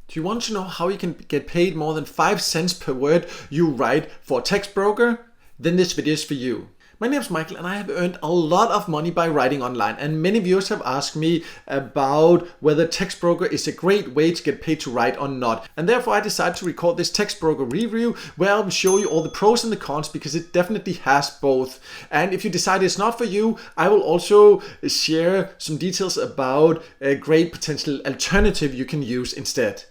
Do you want to know how you can get paid more than 5 cents per word you write for a text broker? Then this video is for you. My name is Michael and I have earned a lot of money by writing online, and many viewers have asked me about whether Textbroker is a great way to get paid to write or not. And therefore I decided to record this Textbroker review where I'll show you all the pros and the cons, because it definitely has both. And if you decide it's not for you, I will also share some details about a great potential alternative you can use instead.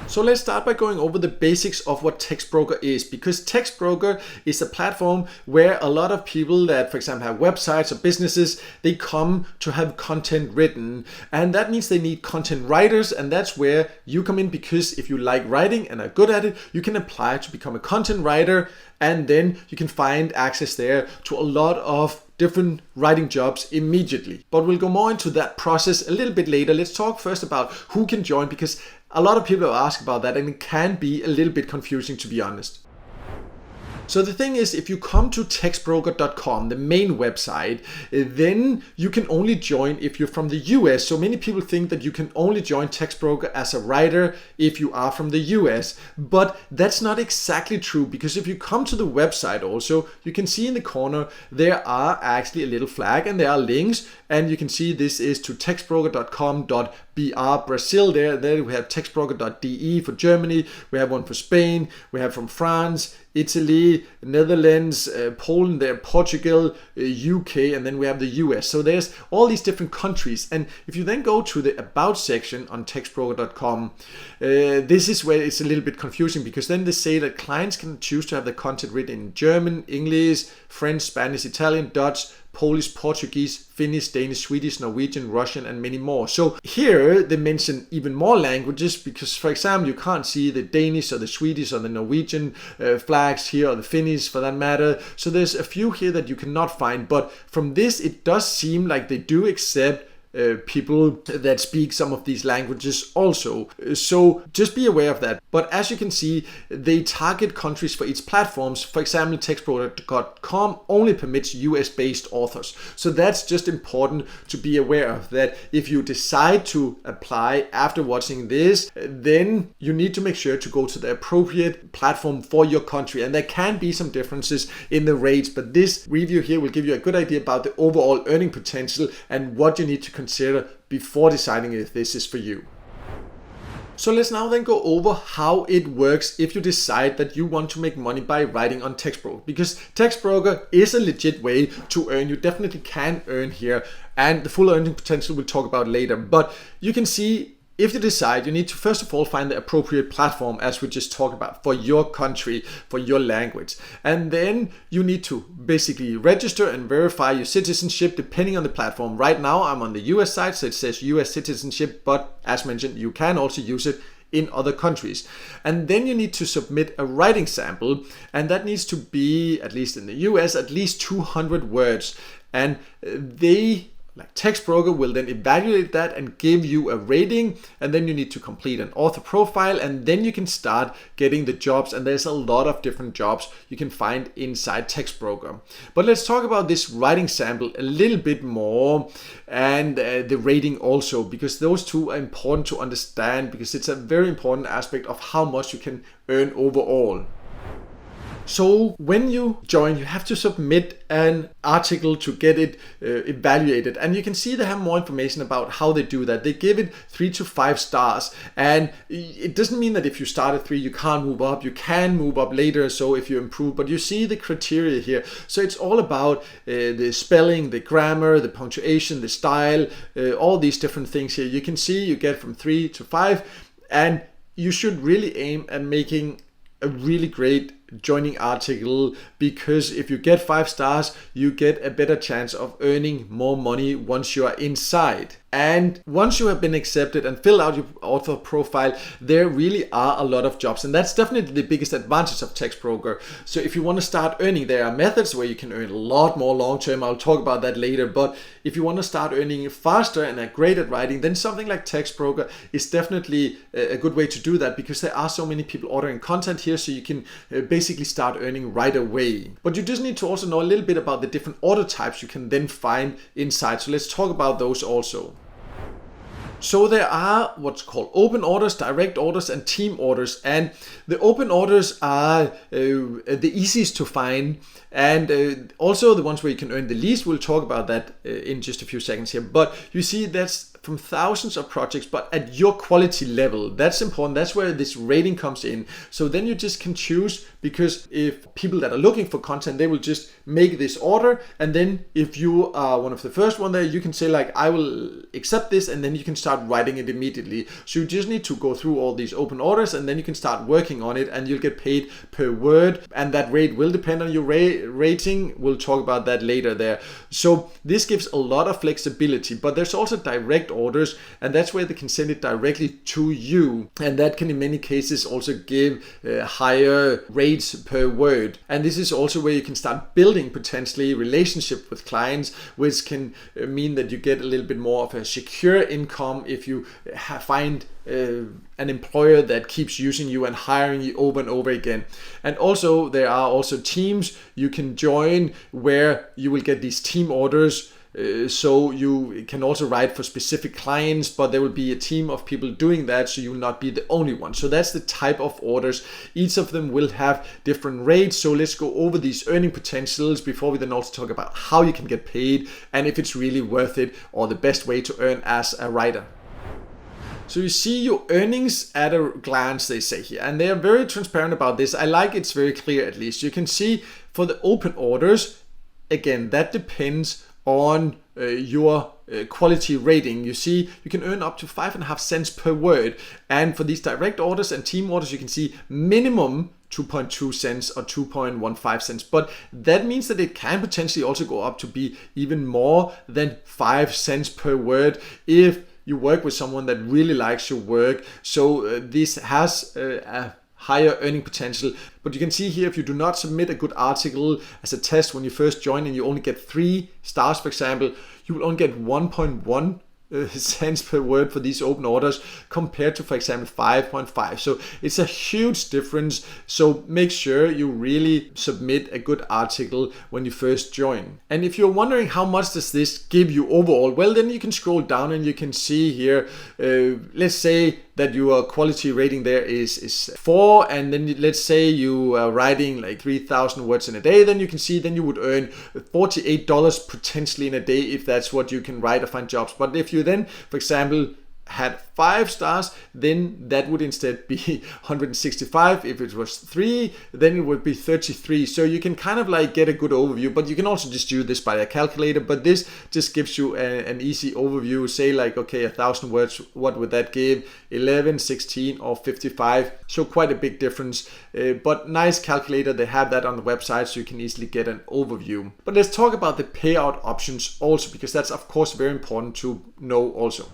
So let's start by going over the basics of what Textbroker is, because Textbroker is a platform where a lot of people that, for example, have websites or businesses, they come to have content written, and that means they need content writers, and that's where you come in, because if you like writing and are good at it, you can apply to become a content writer, and then you can find access there to a lot of different writing jobs immediately. But we'll go more into that process a little bit later. Let's talk first about who can join, because a lot of people have asked about that and it can be a little bit confusing, to be honest. So the thing is, if you come to textbroker.com, the main website, then you can only join if you're from the US. So many people think that you can only join Textbroker as a writer if you are from the US. But that's not exactly true, because if you come to the website also, you can see in the corner there are actually a little flag and there are links. And you can see this is to textbroker.com.br Brazil. There we have textbroker.de for Germany. We have one for Spain. We have from France, Italy, Netherlands, Poland, there, Portugal, UK, and then we have the US. So there's all these different countries. And if you then go to the About section on textbroker.com, this is where it's a little bit confusing, because then they say that clients can choose to have the content written in German, English, French, Spanish, Italian, Dutch, Polish, Portuguese, Finnish, Danish, Swedish, Norwegian, Russian, and many more. So here they mention even more languages, because, for example, you can't see the Danish or the Swedish or the Norwegian flags here, or the Finnish for that matter. So there's a few here that you cannot find. But from this, it does seem like they do accept people that speak some of these languages also. So just be aware of that. But as you can see, they target countries for each platforms. For example, textbroker.com only permits US-based authors. So that's just important to be aware of, that if you decide to apply after watching this, then you need to make sure to go to the appropriate platform for your country. And there can be some differences in the rates, but this review here will give you a good idea about the overall earning potential and what you need to consider before deciding if this is for you. So let's now then go over how it works if you decide that you want to make money by writing on Textbroker, because Textbroker is a legit way to earn. You definitely can earn here, and the full earning potential we'll talk about later. But you can see, if you decide, you need to first of all find the appropriate platform, as we just talked about, for your country, for your language. And then you need to basically register and verify your citizenship depending on the platform. Right now I'm on the US side, so it says US citizenship, but as mentioned, you can also use it in other countries. And then you need to submit a writing sample, and that needs to be, at least in the US, at least 200 words. And Textbroker will then evaluate that and give you a rating, and then you need to complete an author profile, and then you can start getting the jobs. And there's a lot of different jobs you can find inside Textbroker. But let's talk about this writing sample a little bit more, and the rating also, because those two are important to understand, because it's a very important aspect of how much you can earn overall. So when you join, you have to submit an article to get it evaluated. And you can see they have more information about how they do that. They give it 3 to 5 stars. And it doesn't mean that if you start at 3, you can't move up. You can move up later, so if you improve. But you see the criteria here. So it's all about the spelling, the grammar, the punctuation, the style, all these different things here. You can see you get from 3 to 5. And you should really aim at making a really great joining article, because if you get 5 stars, you get a better chance of earning more money once you are inside. And once you have been accepted and fill out your author profile, there really are a lot of jobs. And that's definitely the biggest advantage of Textbroker. So if you want to start earning, there are methods where you can earn a lot more long term. I'll talk about that later. But if you want to start earning faster and are great at writing, then something like Textbroker is definitely a good way to do that, because there are so many people ordering content here, so you can basically start earning right away. But you just need to also know a little bit about the different order types you can then find inside. So let's talk about those also. So there are what's called open orders, direct orders, and team orders. And the open orders are the easiest to find, and also the ones where you can earn the least. We'll talk about that in just a few seconds here. But you see, that's from thousands of projects, but at your quality level. That's important. That's where this rating comes in. So then you just can choose, because if people that are looking for content, they will just make this order, and then if you are one of the first one there, you can say like, I will accept this, and then you can start writing it immediately. So you just need to go through all these open orders, and then you can start working on it, and you'll get paid per word, and that rate will depend on your rating. We'll talk about that later there. So this gives a lot of flexibility, but there's also direct orders, and that's where they can send it directly to you, and that can in many cases also give higher rates per word. And this is also where you can start building potentially relationship with clients, which can mean that you get a little bit more of a secure income if you find an employer that keeps using you and hiring you over and over again. And also there are also teams you can join where you will get these team orders. So you can also write for specific clients, but there will be a team of people doing that, so you will not be the only one. So that's the type of orders. Each of them will have different rates. So let's go over these earning potentials before we then also talk about how you can get paid and if it's really worth it or the best way to earn as a writer. So you see your earnings at a glance, they say here, and they are very transparent about this. I like it's very clear. At least you can see for the open orders, again, that depends on your quality rating. You see, you can earn up to 5.5 cents per word. And for these direct orders and team orders, you can see minimum 2.2 cents or 2.15 cents. But that means that it can potentially also go up to be even more than 5 cents per word if you work with someone that really likes your work. So this has a higher earning potential. But you can see here, if you do not submit a good article as a test when you first join and you only get 3 stars, for example, you will only get 1.1 cents per word for these open orders compared to, for example, 5.5. So it's a huge difference. So make sure you really submit a good article when you first join. And if you're wondering how much does this give you overall, well, then you can scroll down and you can see here, let's say that your quality rating there is 4, and then let's say you are writing like 3,000 words in a day, then you can see then you would earn $48 potentially in a day if that's what you can write or find jobs. But if you then, for example, had 5 stars, then that would instead be 165. If it was 3, then it would be 33. So you can kind of like get a good overview, but you can also just do this by a calculator. But this just gives you an easy overview. Say like, okay, 1,000 words, what would that give? 11, 16, or 55. So quite a big difference, but nice calculator. They have that on the website, so you can easily get an overview. But let's talk about the payout options also, because that's of course very important to know also.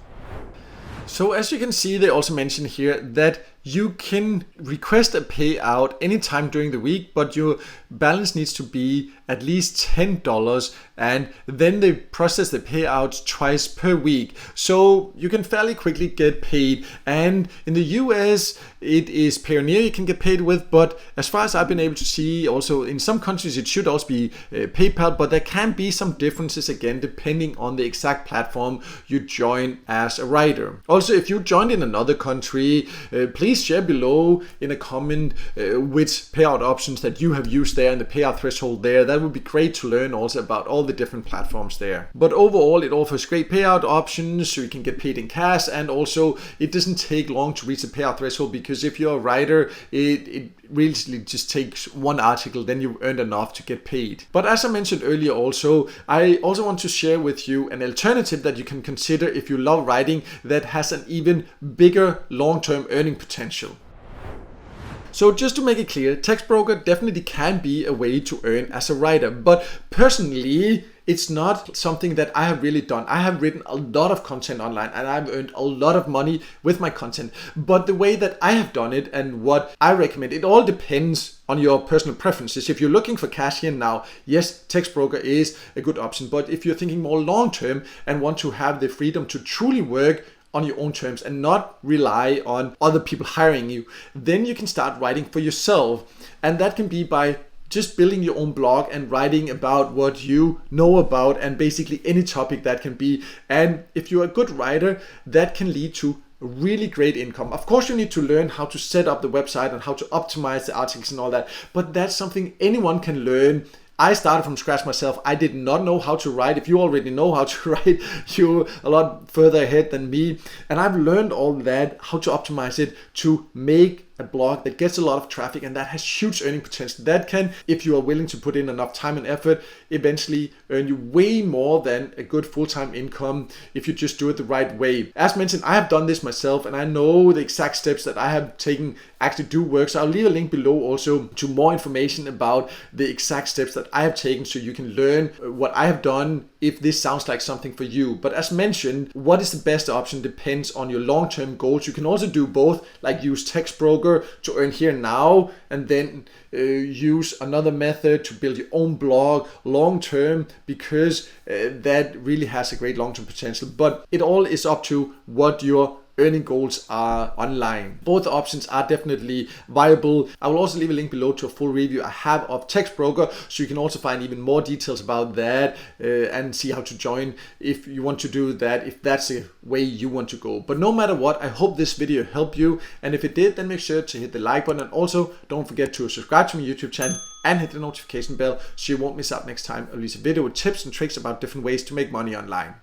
So as you can see, they also mention here that you can request a payout anytime during the week, but your balance needs to be at least $10, and then they process the payouts twice per week. So you can fairly quickly get paid. And in the US, it is Payoneer you can get paid with, but as far as I've been able to see, also in some countries it should also be PayPal, but there can be some differences again depending on the exact platform you join as a writer. Also, if you joined in another country, please share below in a comment which payout options that you have used there and the payout threshold there. That would be great to learn also about all the different platforms there. But overall, it offers great payout options, so you can get paid in cash, and also it doesn't take long to reach the payout threshold, because if you're a writer, it really just takes one article, then you've earned enough to get paid. But as I mentioned earlier also, I also want to share with you an alternative that you can consider if you love writing that has an even bigger long-term earning potential. So just to make it clear, Textbroker definitely can be a way to earn as a writer, but personally, it's not something that I have really done. I have written a lot of content online and I've earned a lot of money with my content. But the way that I have done it and what I recommend, it all depends on your personal preferences. If you're looking for cash here and now, yes, Textbroker is a good option. But if you're thinking more long term and want to have the freedom to truly work on your own terms and not rely on other people hiring you, then you can start writing for yourself. And that can be by just building your own blog and writing about what you know about and basically any topic that can be. And if you're a good writer, that can lead to really great income. Of course, you need to learn how to set up the website and how to optimize the articles and all that, but that's something anyone can learn. I started from scratch myself. I did not know how to write. If you already know how to write, you're a lot further ahead than me. And I've learned all that, how to optimize it to make a blog that gets a lot of traffic and that has huge earning potential. That can, if you are willing to put in enough time and effort, eventually earn you way more than a good full-time income if you just do it the right way. As mentioned, I have done this myself and I know the exact steps that I have taken actually do work. So I'll leave a link below also to more information about the exact steps that I have taken so you can learn what I have done if this sounds like something for you. But as mentioned, what is the best option depends on your long-term goals. You can also do both, like use Textbroker to earn here now and then use another method to build your own blog long term, because that really has a great long-term potential. But it all is up to what your earning goals are online. Both options are definitely viable. I will also leave a link below to a full review I have of Textbroker, so you can also find even more details about that and see how to join if you want to do that, if that's the way you want to go. But no matter what, I hope this video helped you, and if it did, then make sure to hit the like button, and also don't forget to subscribe to my YouTube channel and hit the notification bell so you won't miss out next time I release a video with tips and tricks about different ways to make money online.